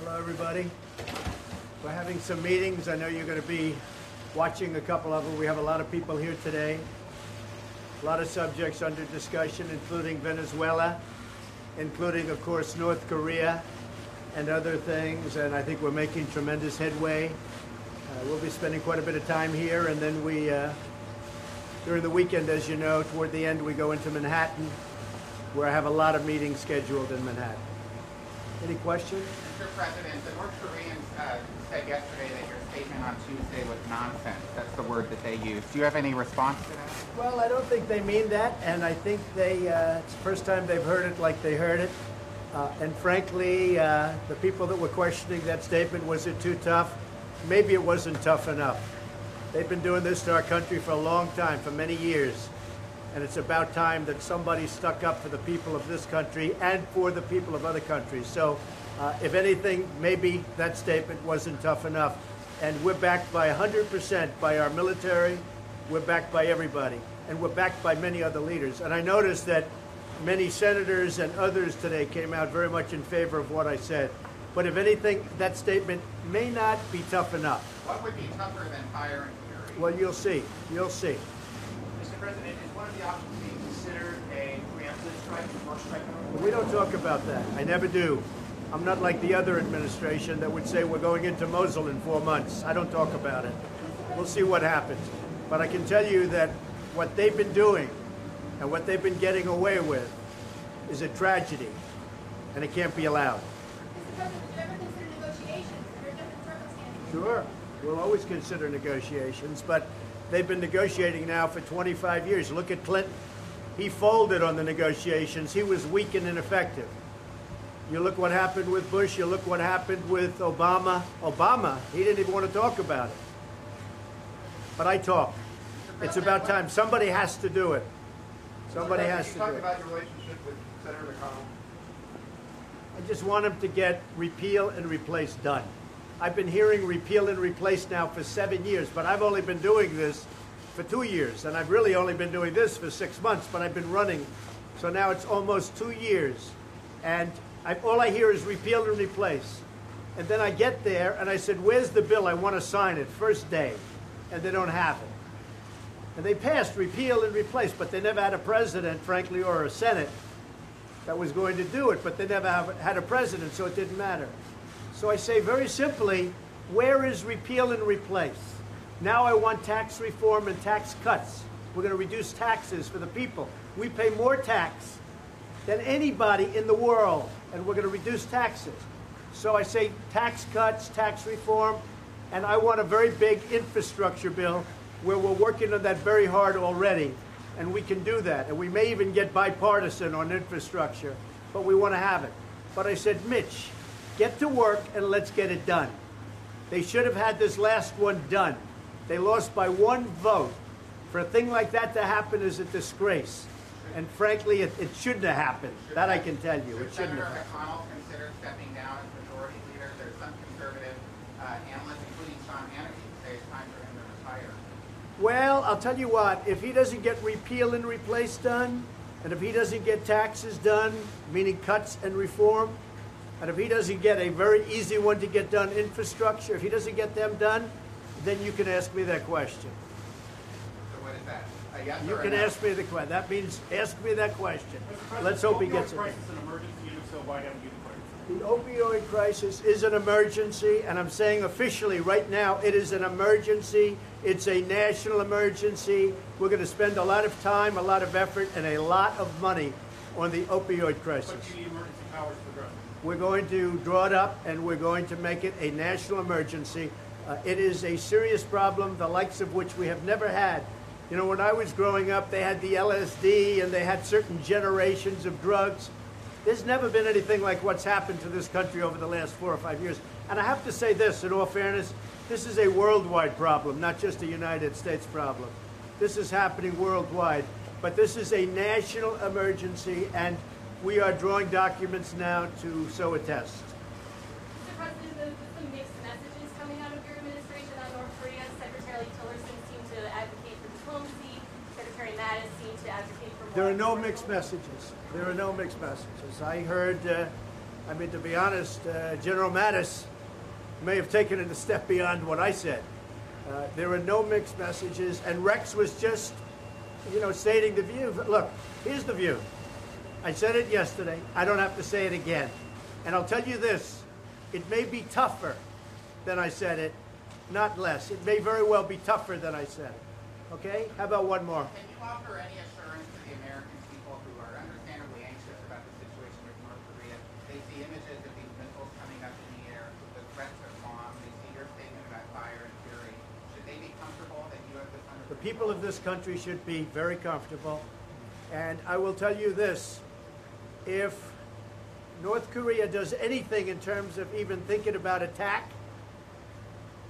Hello, everybody. We're having some meetings. I know you're going to be watching a couple of them. We have a lot of people here today. A lot of subjects under discussion, including Venezuela, including, of course, North Korea and other things. And I think we're making tremendous headway. We'll be spending quite a bit of time here. And then we, during the weekend, as you know, toward the end, we go into Manhattan, where I have a lot of meetings scheduled in Manhattan. Any questions? Mr. President, the North Koreans said yesterday that your statement on Tuesday was nonsense. That's the word that they used. Do you have any response to that? Well, I don't think they mean that, and I think it's the first time they've heard it like they heard it. And frankly, the people that were questioning that statement, was it too tough? Maybe it wasn't tough enough. They've been doing this to our country for a long time, for many years. And it's about time that somebody stuck up for the people of this country and for the people of other countries. So if anything, maybe that statement wasn't tough enough. And we're backed by 100% by our military. We're backed by everybody. And we're backed by many other leaders. And I noticed that many senators and others today came out very much in favor of what I said. But if anything, that statement may not be tough enough. What would be tougher than fire and fury? Well, you'll see. You'll see. Mr. President, is one of the options being considered a preemptive strike, or strike? We don't talk about that. I never do. I'm not like the other administration that would say we're going into Mosul in 4 months. I don't talk about it. We'll see what happens. But I can tell you that what they've been doing and what they've been getting away with is a tragedy, and it can't be allowed. Mr. President, would you ever consider negotiations under different circumstances? Sure. We'll always consider negotiations, but they've been negotiating now for 25 years. Look at Clinton. He folded on the negotiations. He was weak and ineffective. You look what happened with Bush. You look what happened with Obama. Obama, he didn't even want to talk about it. But I talk. It's about time. Somebody has to do it. Somebody has to do it. You talked about your relationship with Senator McConnell. I just want him to get repeal and replace done. I've been hearing repeal and replace now for 7 years, but I've only been doing this for 2 years, and I've really only been doing this for 6 months, but I've been running. So now it's almost 2 years, and all I hear is repeal and replace. And then I get there, and I said, where's the bill? I want to sign it, first day. And they don't have it. And they passed repeal and replace, but they never had a president, frankly, or a Senate that was going to do it, but they never had a president, so it didn't matter. So I say very simply, where is repeal and replace? Now I want tax reform and tax cuts. We're going to reduce taxes for the people. We pay more tax than anybody in the world, and we're going to reduce taxes. So I say tax cuts, tax reform, and I want a very big infrastructure bill where we're working on that very hard already, and we can do that. And we may even get bipartisan on infrastructure, but we want to have it. But I said, Mitch, get to work and let's get it done. They should have had this last one done. They lost by 1 vote. For a thing like that to happen is a disgrace. And frankly, it shouldn't have happened. That I can tell you. It shouldn't have happened. Senator McConnell considered stepping down as majority leader. There's some conservative analysts, including Sean Hannity, who say it's time for him to retire. Well, I'll tell you what, if he doesn't get repeal and replace done, and if he doesn't get taxes done, meaning cuts and reform, and if he doesn't get a very easy one to get done, infrastructure, if he doesn't get them done, then you can ask me that question. So what is that? A yes You or a can no? ask me the question. That means ask me that question. Mr. Let's hope he President, gets the it. opioid crisis is an emergency, and if so, why haven't you declared it? The opioid crisis is an emergency, and I'm saying officially right now it is an emergency. It's a national emergency. We're going to spend a lot of time, a lot of effort, and a lot of money on the opioid crisis. But you need emergency powers to address it. We're going to draw it up, and we're going to make it a national emergency. It is a serious problem, the likes of which we have never had. You know, when I was growing up, they had the LSD, and they had certain generations of drugs. There's never been anything like what's happened to this country over the last 4 or 5 years. And I have to say this, in all fairness, this is a worldwide problem, not just a United States problem. This is happening worldwide. But this is a national emergency, and we are drawing documents now to so attest. Mr. President, there's some mixed messages coming out of your administration on North Korea. Secretary Tillerson seemed to advocate for diplomacy. Secretary Mattis seemed to advocate for more... There are no mixed messages. There are no mixed messages. I heard I mean, to be honest, General Mattis may have taken it a step beyond what I said. There are no mixed messages, and Rex was just, stating the view. Look, here's the view. I said it yesterday. I don't have to say it again. And I'll tell you this, it may be tougher than I said it, not less. It may very well be tougher than I said it. Okay? How about one more? Can you offer any assurance to the American people who are understandably anxious about the situation with North Korea? They see images of these missiles coming up in the air, the threats of bombs, they see your statement about fire and fury. Should they be comfortable that you have this under The people of this country should be very comfortable. And I will tell you this, if North Korea does anything in terms of even thinking about attack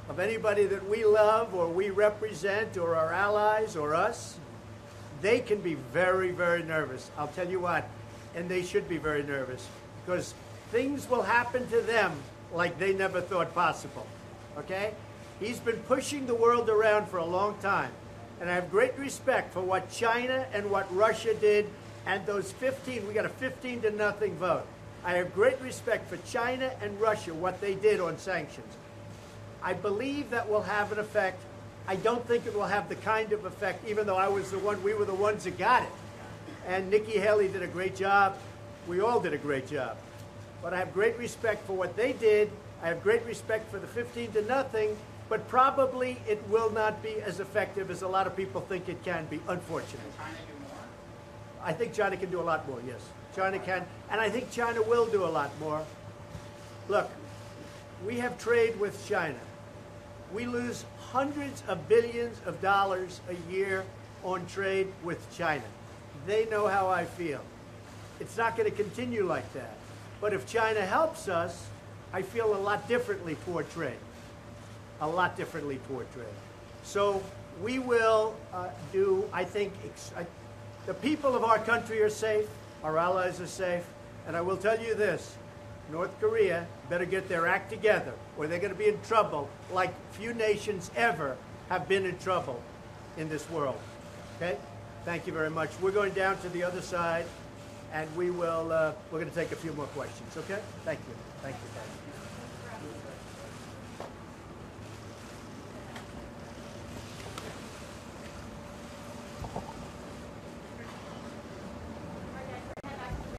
of anybody that we love or we represent or our allies or us, they can be very, very nervous. I'll tell you what, and they should be very nervous because things will happen to them like they never thought possible, okay? He's been pushing the world around for a long time, and I have great respect for what China and what Russia did, and those 15, we got a 15-0 vote. I have great respect for China and Russia, what they did on sanctions. I believe that will have an effect. I don't think it will have the kind of effect, even though we were the ones that got it. And Nikki Haley did a great job. We all did a great job. But I have great respect for what they did. I have great respect for the 15-0, but probably it will not be as effective as a lot of people think it can be, unfortunately. Can China do more? I think China can do a lot more, yes. China can, and I think China will do a lot more. Look, we have trade with China. We lose hundreds of billions of dollars a year on trade with China. They know how I feel. It's not going to continue like that. But if China helps us, I feel a lot differently toward trade. A lot differently toward trade. So we will I think, the people of our country are safe, our allies are safe, and I will tell you this, North Korea better get their act together or they're going to be in trouble like few nations ever have been in trouble in this world. Okay? Thank you very much. We're going down to the other side and we're going to take a few more questions. Okay? Thank you. Thank you.